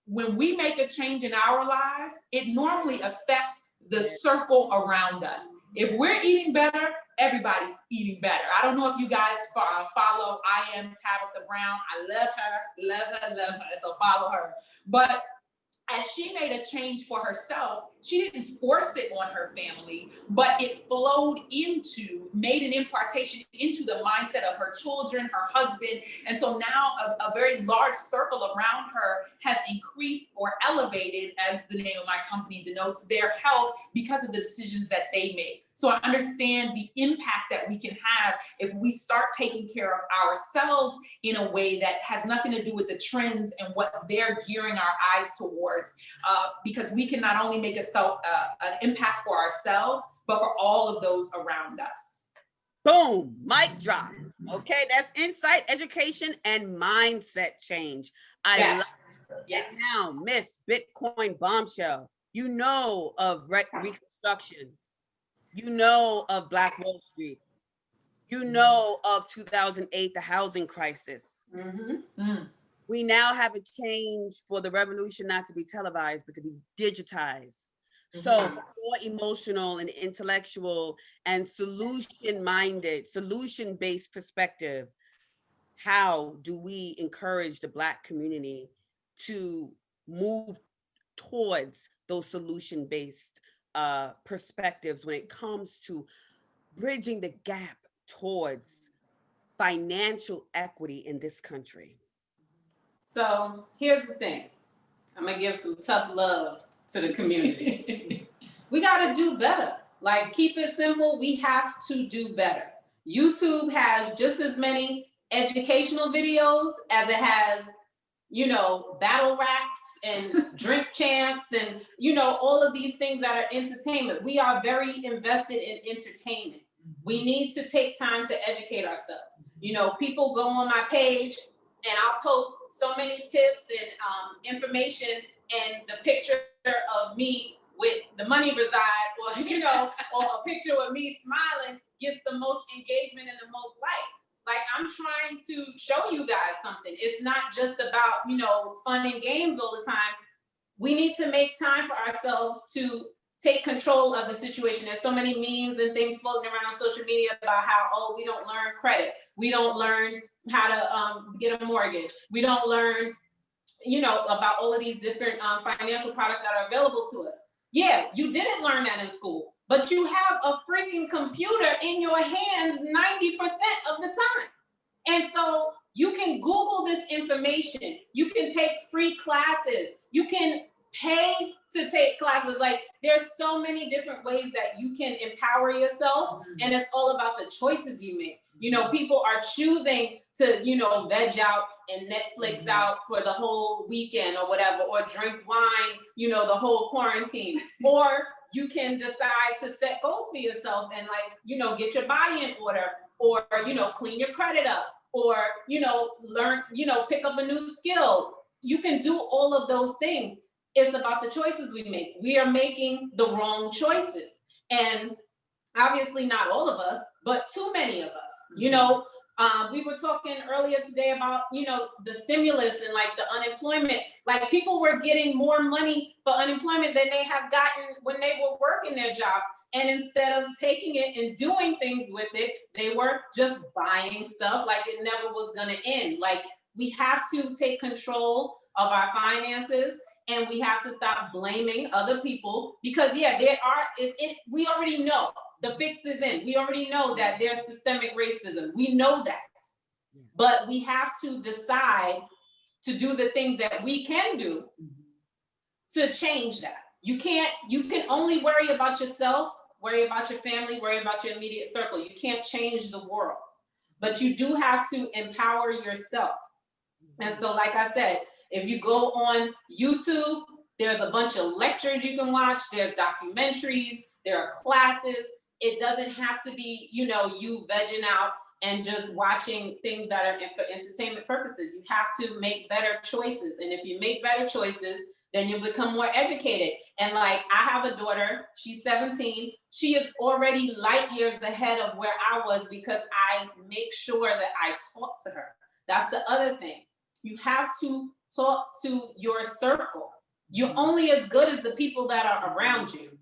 when we make a change in our lives, it normally affects the circle around us. If we're eating better, everybody's eating better. I don't know if you guys follow I Am Tabitha Brown. I love her, so follow her. But as she made a change for herself, she didn't force it on her family, but it made an impartation into the mindset of her children, her husband. And so now a very large circle around her has increased or elevated, as the name of my company denotes, their health because of the decisions that they make. So I understand the impact that we can have if we start taking care of ourselves in a way that has nothing to do with the trends and what they're gearing our eyes towards, because we can not only make an impact for ourselves, but for all of those around us. Boom, mic drop. Okay, that's insight, education, and mindset change. I love it. Now, Miss Bitcoin Bombshell, you know of Reconstruction. You know of Black Wall Street. You know of 2008, the housing crisis. We now have a change for the revolution not to be televised, but to be digitized. So more emotional and intellectual and solution-minded, solution-based perspective. How do we encourage the Black community to move towards those solution-based perspectives when it comes to bridging the gap towards financial equity in this country? So here's the thing. I'm gonna give some tough love to the community. We got to do better. Like, keep it simple. We have to do better. YouTube has just as many educational videos as it has, you know, battle raps and drink champs and, you know, all of these things that are entertainment. We are very invested in entertainment. We need to take time to educate ourselves. You know, people go on my page and I'll post so many tips and information, and the picture of me with the money reside, or, you know, or a picture of me smiling gets the most engagement and the most likes. Like, I'm trying to show you guys something. It's not just about, you know, fun and games all the time. We need to make time for ourselves to take control of the situation. There's so many memes and things floating around on social media about how, oh, we don't learn credit. We don't learn how to get a mortgage. We don't learn, you know, about all of these different financial products that are available to us. Yeah, you didn't learn that in school, but you have a freaking computer in your hands 90% of the time. And so you can Google this information. You can take free classes. You can pay to take classes. Like, there's so many different ways that you can empower yourself. And it's all about the choices you make. You know, people are choosing to, you know, veg out and Netflix out for the whole weekend or whatever, or drink wine, you know, the whole quarantine. Or you can decide to set goals for yourself and, like, you know, get your body in order, or, you know, clean your credit up, or, you know, learn, you know, pick up a new skill. You can do all of those things. It's about the choices we make. We are making the wrong choices. And obviously not all of us, but too many of us. You know, we were talking earlier today about, you know, the stimulus and, like, the unemployment. Like, people were getting more money for unemployment than they have gotten when they were working their jobs. And instead of taking it and doing things with it, they were just buying stuff like it never was gonna end. Like, we have to take control of our finances, and we have to stop blaming other people, because yeah, there are, we already know the fix is in. We already know that there's systemic racism. We know that, but we have to decide to do the things that we can do to change that. You can only worry about yourself, worry about your family, worry about your immediate circle. You can't change the world, but you do have to empower yourself. And so, like I said, if you go on YouTube, there's a bunch of lectures you can watch. There's documentaries, there are classes. It doesn't have to be, you know, you vegging out and just watching things that are for entertainment purposes. You have to make better choices. And if you make better choices, then you become more educated. And, like, I have a daughter, she's 17. She is already light years ahead of where I was, because I make sure that I talk to her. That's the other thing. You have to talk to your circle. You're only as good as the people that are around you.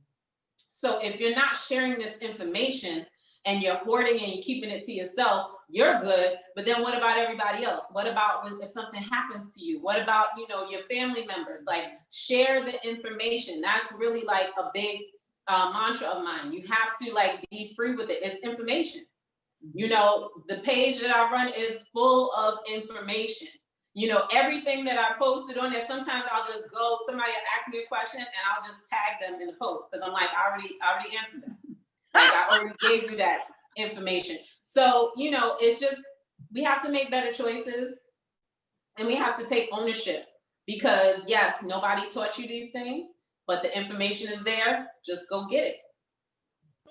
So if you're not sharing this information and you're hoarding and you're keeping it to yourself, you're good. But then what about everybody else? What about if something happens to you? What about, you know, your family members? Like, share the information. That's really, like, a big mantra of mine. You have to, like, be free with it. It's information. You know, the page that I run is full of information. You know, everything that I posted on there, sometimes I'll just go, somebody asks me a question and I'll just tag them in the post, because I'm like, I already answered that. Like, I already gave you that information. So, you know, it's just, we have to make better choices, and we have to take ownership, because yes, nobody taught you these things, but the information is there. Just go get it.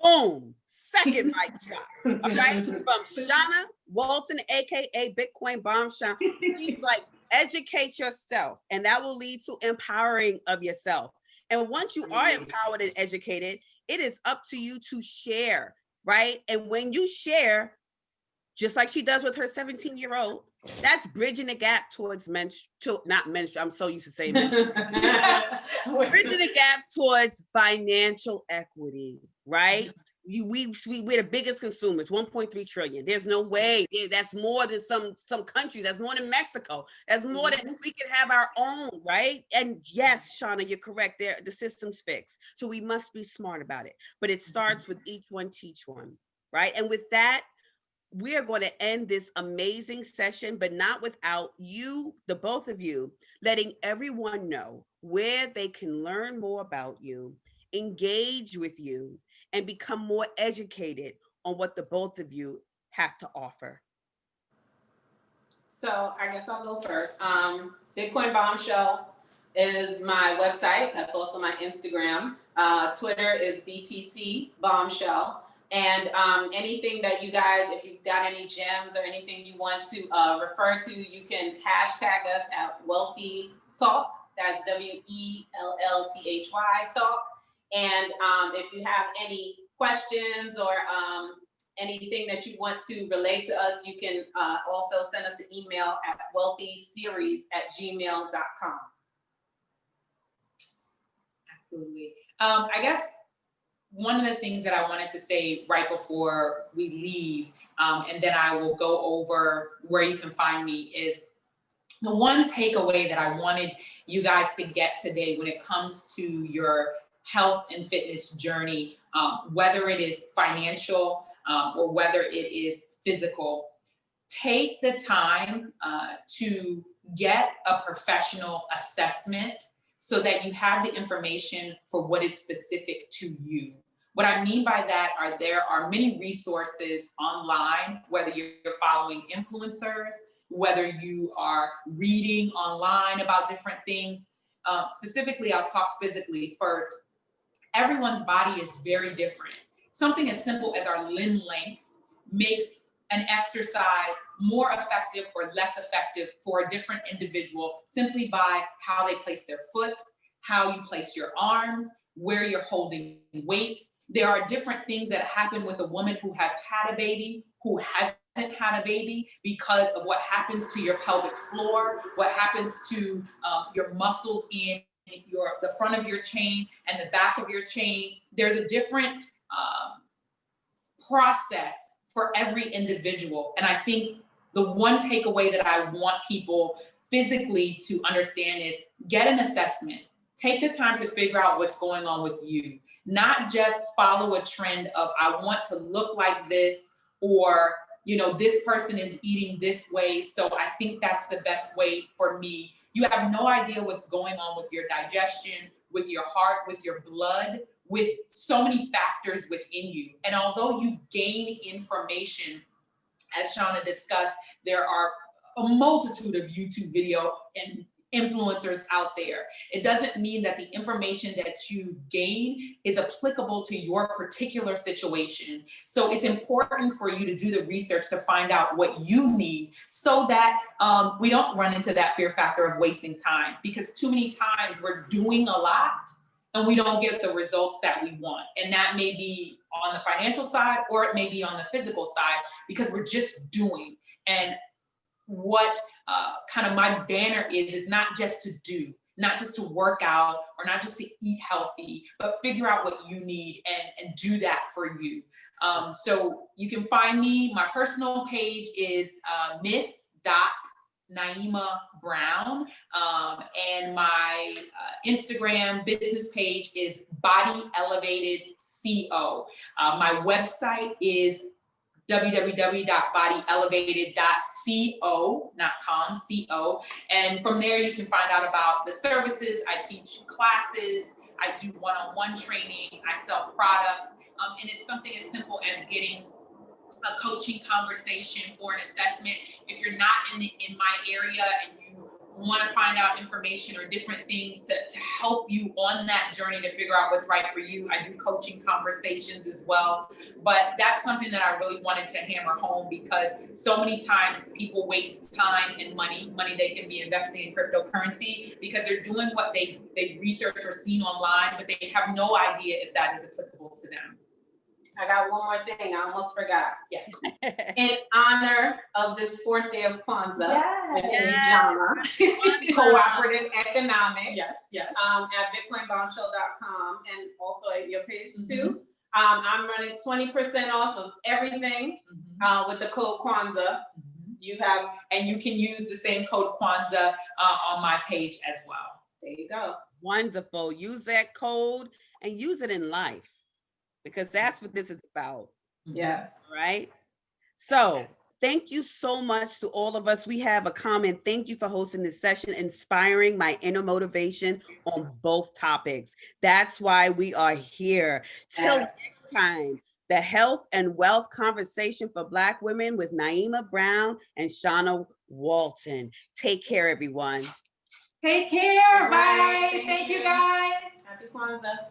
Boom. Second mic drop. All right. From Shanah Walton, aka Bitcoin Bombshell. She's like, educate yourself, and that will lead to empowering of yourself. And once you are empowered and educated, it is up to you to share, right? And when you share, just like she does with her 17-year-old, that's bridging the gap towards not menstrual. I'm so used to saying menstrual. Bridging the gap towards financial equity, right? We're the biggest consumers, 1.3 trillion. There's no way. That's more than some countries. That's more than Mexico. That's more than we can have our own, right? And yes, Shanah, you're correct. The system's fixed. So we must be smart about it. But it starts with each one, teach one, right? And with that, we are going to end this amazing session, but not without you, the both of you, letting everyone know where they can learn more about you, engage with you, and become more educated on what the both of you have to offer. So I guess I'll go first. Bitcoin Bombshell is my website. That's also my Instagram. Twitter is BTC Bombshell. And anything that you guys, if you've got any gems or anything you want to refer to, you can hashtag us at Wealthy Talk. That's WELLTHY Talk. And if you have any questions or anything that you want to relay to us, you can also send us an email at wealthyseries@gmail.com. Absolutely. I guess one of the things that I wanted to say right before we leave, and then I will go over where you can find me, is the one takeaway that I wanted you guys to get today when it comes to your health and fitness journey, whether it is financial or whether it is physical. Take the time to get a professional assessment so that you have the information for what is specific to you. What I mean by that are there are many resources online, whether you're following influencers, whether you are reading online about different things. Specifically, I'll talk physically first. Everyone's body is very different. Something as simple as our limb length makes an exercise more effective or less effective for a different individual simply by how they place their foot, how you place your arms, where you're holding weight. There are different things that happen with a woman who has had a baby, who hasn't had a baby, because of what happens to your pelvic floor, what happens to your muscles in the front of your chain and the back of your chain. There's a different process for every individual. And I think the one takeaway that I want people physically to understand is get an assessment. Take the time to figure out what's going on with you. Not just follow a trend of I want to look like this, or this person is eating this way, so I think that's the best way for me. You have no idea what's going on with your digestion, with your heart, with your blood, with so many factors within you. And although you gain information, as Shanah discussed, there are a multitude of YouTube video and influencers out there. It doesn't mean that the information that you gain is applicable to your particular situation. So it's important for you to do the research to find out what you need so that we don't run into that fear factor of wasting time, because too many times we're doing a lot and we don't get the results that we want. And that may be on the financial side, or it may be on the physical side, because we're just doing. And what kind of my banner is not just to do, not just to work out, or not just to eat healthy, but figure out what you need and do that for you. So you can find me. My personal page is Miss Naeemah Brown, and my Instagram business page is BodyElevated CO. My website is www.bodyelevated.co, and from there you can find out about the services. I teach classes, I do one-on-one training, I sell products, and it's something as simple as getting a coaching conversation for an assessment. If you're not in my area and you want to find out information or different things to help you on that journey to figure out what's right for you, I do coaching conversations as well. But that's something that I really wanted to hammer home, because so many times people waste time and money they can be investing in cryptocurrency, because they're doing what they've researched or seen online, but they have no idea if that is applicable to them. I got one more thing. I almost forgot. Yes. In honor of this 4th day of Kwanzaa, which is cooperative economics. Yes. At bitcoinbombshell.com, and also at your page too. I'm running 20% off of everything with the code Kwanzaa. You can use the same code Kwanzaa on my page as well. There you go. Wonderful. Use that code and use it in life, because that's what this is about. Yes. Right? So thank you so much to all of us. We have a comment. Thank you for hosting this session, inspiring my inner motivation on both topics. That's why we are here. Till Yes. next time, the health and wealth conversation for Black women with Naeemah Brown and Shanah Walton. Take care, everyone. Take care. All right, Bye. Thank you you. guys. Happy Kwanzaa.